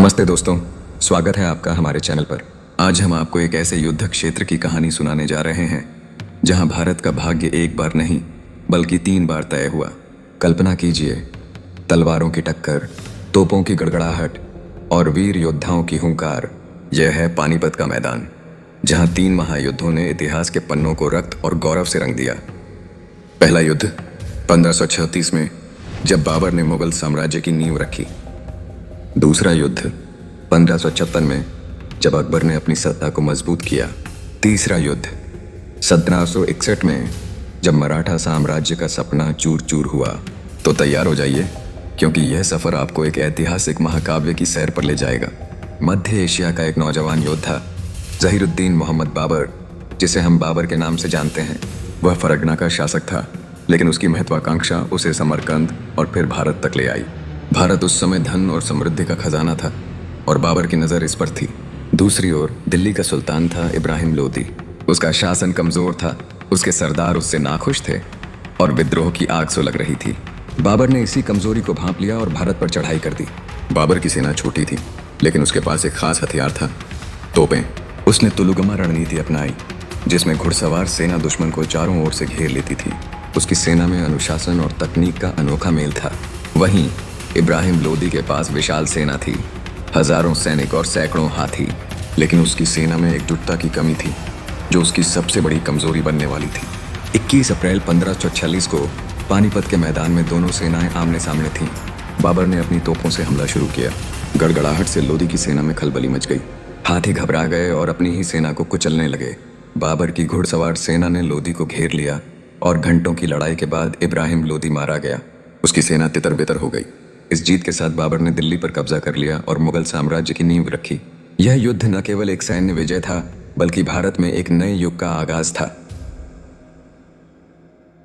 नमस्ते दोस्तों, स्वागत है आपका हमारे चैनल पर। आज हम आपको एक ऐसे युद्ध क्षेत्र की कहानी सुनाने जा रहे हैं जहां भारत का भाग्य एक बार नहीं बल्कि 3 बार तय हुआ। कल्पना कीजिए, तलवारों की टक्कर, तोपों की गड़गड़ाहट और वीर योद्धाओं की हुंकार। यह है पानीपत का मैदान, जहां 3 महायुद्धों ने इतिहास के पन्नों को रक्त और गौरव से रंग दिया। पहला युद्ध 1536 में, जब बाबर ने मुगल साम्राज्य की नींव रखी। दूसरा युद्ध 1556 में, जब अकबर ने अपनी सत्ता को मजबूत किया। तीसरा युद्ध 1761 में, जब मराठा साम्राज्य का सपना चूर चूर हुआ। तो तैयार हो जाइए, क्योंकि यह सफर आपको एक ऐतिहासिक महाकाव्य की सैर पर ले जाएगा। मध्य एशिया का एक नौजवान योद्धा जहीरुद्दीन मोहम्मद बाबर, जिसे हम बाबर के नाम से जानते हैं, वह फरगना का शासक था, लेकिन उसकी महत्वाकांक्षा उसे समरकंद और फिर भारत तक ले आई। भारत उस समय धन और समृद्धि का खजाना था और बाबर की नज़र इस पर थी। दूसरी ओर दिल्ली का सुल्तान था इब्राहिम लोदी। उसका शासन कमज़ोर था, उसके सरदार उससे नाखुश थे और विद्रोह की आग सुलग रही थी। बाबर ने इसी कमजोरी को भांप लिया और भारत पर चढ़ाई कर दी। बाबर की सेना छोटी थी, लेकिन उसके पास एक खास हथियार था, तोपें। उसने तुलुगमा रणनीति अपनाई, जिसमें घुड़सवार सेना दुश्मन को चारों ओर से घेर लेती थी। उसकी सेना में अनुशासन और तकनीक का अनोखा मेल था। वहीं इब्राहिम लोदी के पास विशाल सेना थी, हजारों सैनिक और सैकड़ों हाथी, लेकिन उसकी सेना में एकजुटता की कमी थी, जो उसकी सबसे बड़ी कमजोरी बनने वाली थी। 21 अप्रैल 1546 को पानीपत के मैदान में दोनों सेनाएं आमने सामने थीं। बाबर ने अपनी तोपों से हमला शुरू किया। गड़गड़ाहट से लोदी की सेना में खलबली मच गई। हाथी घबरा गए और अपनी ही सेना को कुचलने लगे। बाबर की घुड़सवार सेना ने लोदी को घेर लिया और घंटों की लड़ाई के बाद इब्राहिम लोदी मारा गया। उसकी सेना तितर बितर हो गई। इस जीत के साथ बाबर ने दिल्ली पर कब्जा कर लिया और मुगल साम्राज्य की नींव रखी। यह युद्ध न केवल एक सैन्य विजय था, बल्कि भारत में एक नए युग का आगाज था।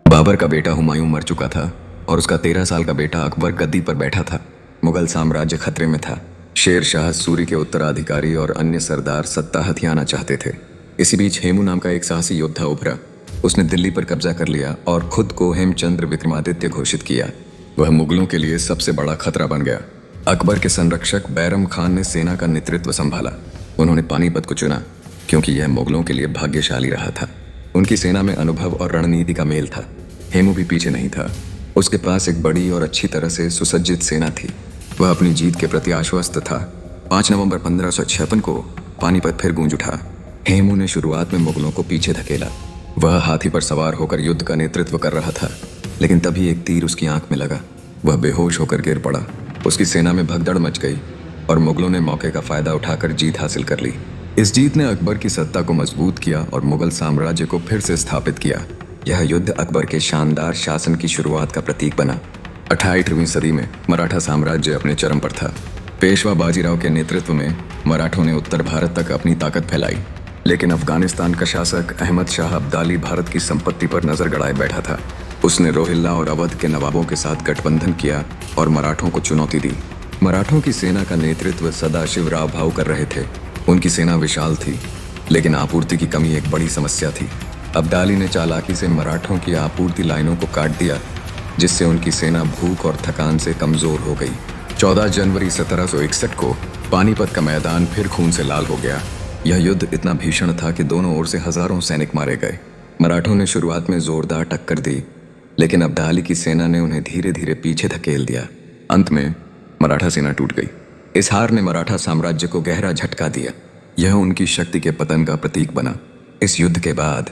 बाबर का बेटा हुमायूं मर चुका था और उसका 13 साल का बेटा अकबर गद्दी पर बैठा था। मुगल साम्राज्य खतरे में था। शेर शाह सूरी के उत्तराधिकारी और अन्य सरदार सत्ता हथियाना चाहते थे। इसी बीच हेमू नाम का एक साहसी योद्धा उभरा। उसने दिल्ली पर कब्जा कर लिया और खुद को हेमचंद्र विक्रमादित्य घोषित किया। वह मुगलों के लिए सबसे बड़ा खतरा बन गया। अकबर के संरक्षक बैरम खान ने सेना का नेतृत्व संभाला। उन्होंने पानीपत को चुना, क्योंकि यह मुगलों के लिए भाग्यशाली रहा था। उनकी सेना में अनुभव और रणनीति का मेल था। हेमू भी पीछे नहीं था। उसके पास एक बड़ी और अच्छी तरह से सुसज्जित सेना थी। वह अपनी जीत के प्रति आश्वस्त था। 5 नवंबर 1556 को पानीपत फिर गूंज उठा। हेमू ने शुरुआत में मुगलों को पीछे धकेला। वह हाथी पर सवार होकर युद्ध का नेतृत्व कर रहा था, लेकिन तभी एक तीर उसकी आंख में लगा। वह बेहोश होकर गिर पड़ा। उसकी सेना में भगदड़ मच गई और मुगलों ने मौके का फायदा उठाकर जीत हासिल कर ली। इस जीत ने अकबर की सत्ता को मजबूत किया और मुगल साम्राज्य को फिर से स्थापित किया। यह युद्ध अकबर के शानदार शासन की शुरुआत का प्रतीक बना। 18वीं सदी में मराठा साम्राज्य अपने चरम पर था। पेशवा बाजीराव के नेतृत्व में मराठों ने उत्तर भारत तक अपनी ताकत फैलाई, लेकिन अफगानिस्तान का शासक अहमद शाह अब्दाली भारत की संपत्ति पर नजर गड़ाए बैठा था। उसने रोहिल्ला और अवध के नवाबों के साथ गठबंधन किया और मराठों को चुनौती दी। मराठों की सेना का नेतृत्व सदाशिव राव भाऊ कर रहे थे। उनकी सेना विशाल थी, लेकिन आपूर्ति की कमी एक बड़ी समस्या थी। अब्दाली ने चालाकी से मराठों की आपूर्ति लाइनों को काट दिया, जिससे उनकी सेना भूख और थकान से कमजोर हो गई। 14 जनवरी 1761 को पानीपत का मैदान फिर खून से लाल हो गया। यह युद्ध इतना भीषण था कि दोनों ओर से हजारों सैनिक मारे गए। मराठों ने शुरुआत में जोरदार टक्कर दी, लेकिन अब्दाली की सेना ने उन्हें धीरे धीरे पीछे धकेल दिया। अंत में मराठा सेना टूट गई। इस हार ने मराठा साम्राज्य को गहरा झटका दिया। यह उनकी शक्ति के पतन का प्रतीक बना। इस युद्ध के बाद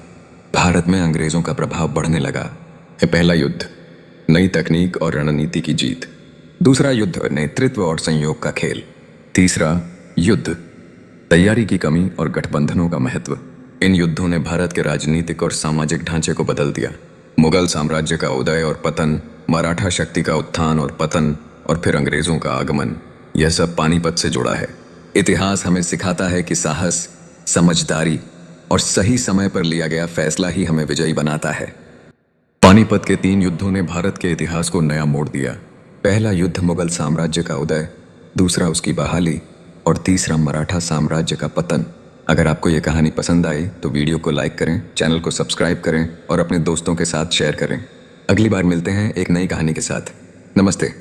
भारत में अंग्रेजों का प्रभाव बढ़ने लगा। पहला युद्ध नई तकनीक और रणनीति की जीत। दूसरा युद्ध नेतृत्व और संयोग का खेल। तीसरा युद्ध तैयारी की कमी और गठबंधनों का महत्व। इन युद्धों ने भारत के राजनीतिक और सामाजिक ढांचे को बदल दिया। मुगल साम्राज्य का उदय और पतन, मराठा शक्ति का उत्थान और पतन, और फिर अंग्रेजों का आगमन, यह सब पानीपत से जुड़ा है। इतिहास हमें सिखाता है कि साहस, समझदारी और सही समय पर लिया गया फैसला ही हमें विजयी बनाता है। पानीपत के 3 युद्धों ने भारत के इतिहास को नया मोड़ दिया। पहला युद्ध मुगल साम्राज्य का उदय, दूसरा उसकी बहाली और तीसरा मराठा साम्राज्य का पतन। अगर आपको ये कहानी पसंद आई तो वीडियो को लाइक करें, चैनल को सब्सक्राइब करें और अपने दोस्तों के साथ शेयर करें। अगली बार मिलते हैं एक नई कहानी के साथ। नमस्ते।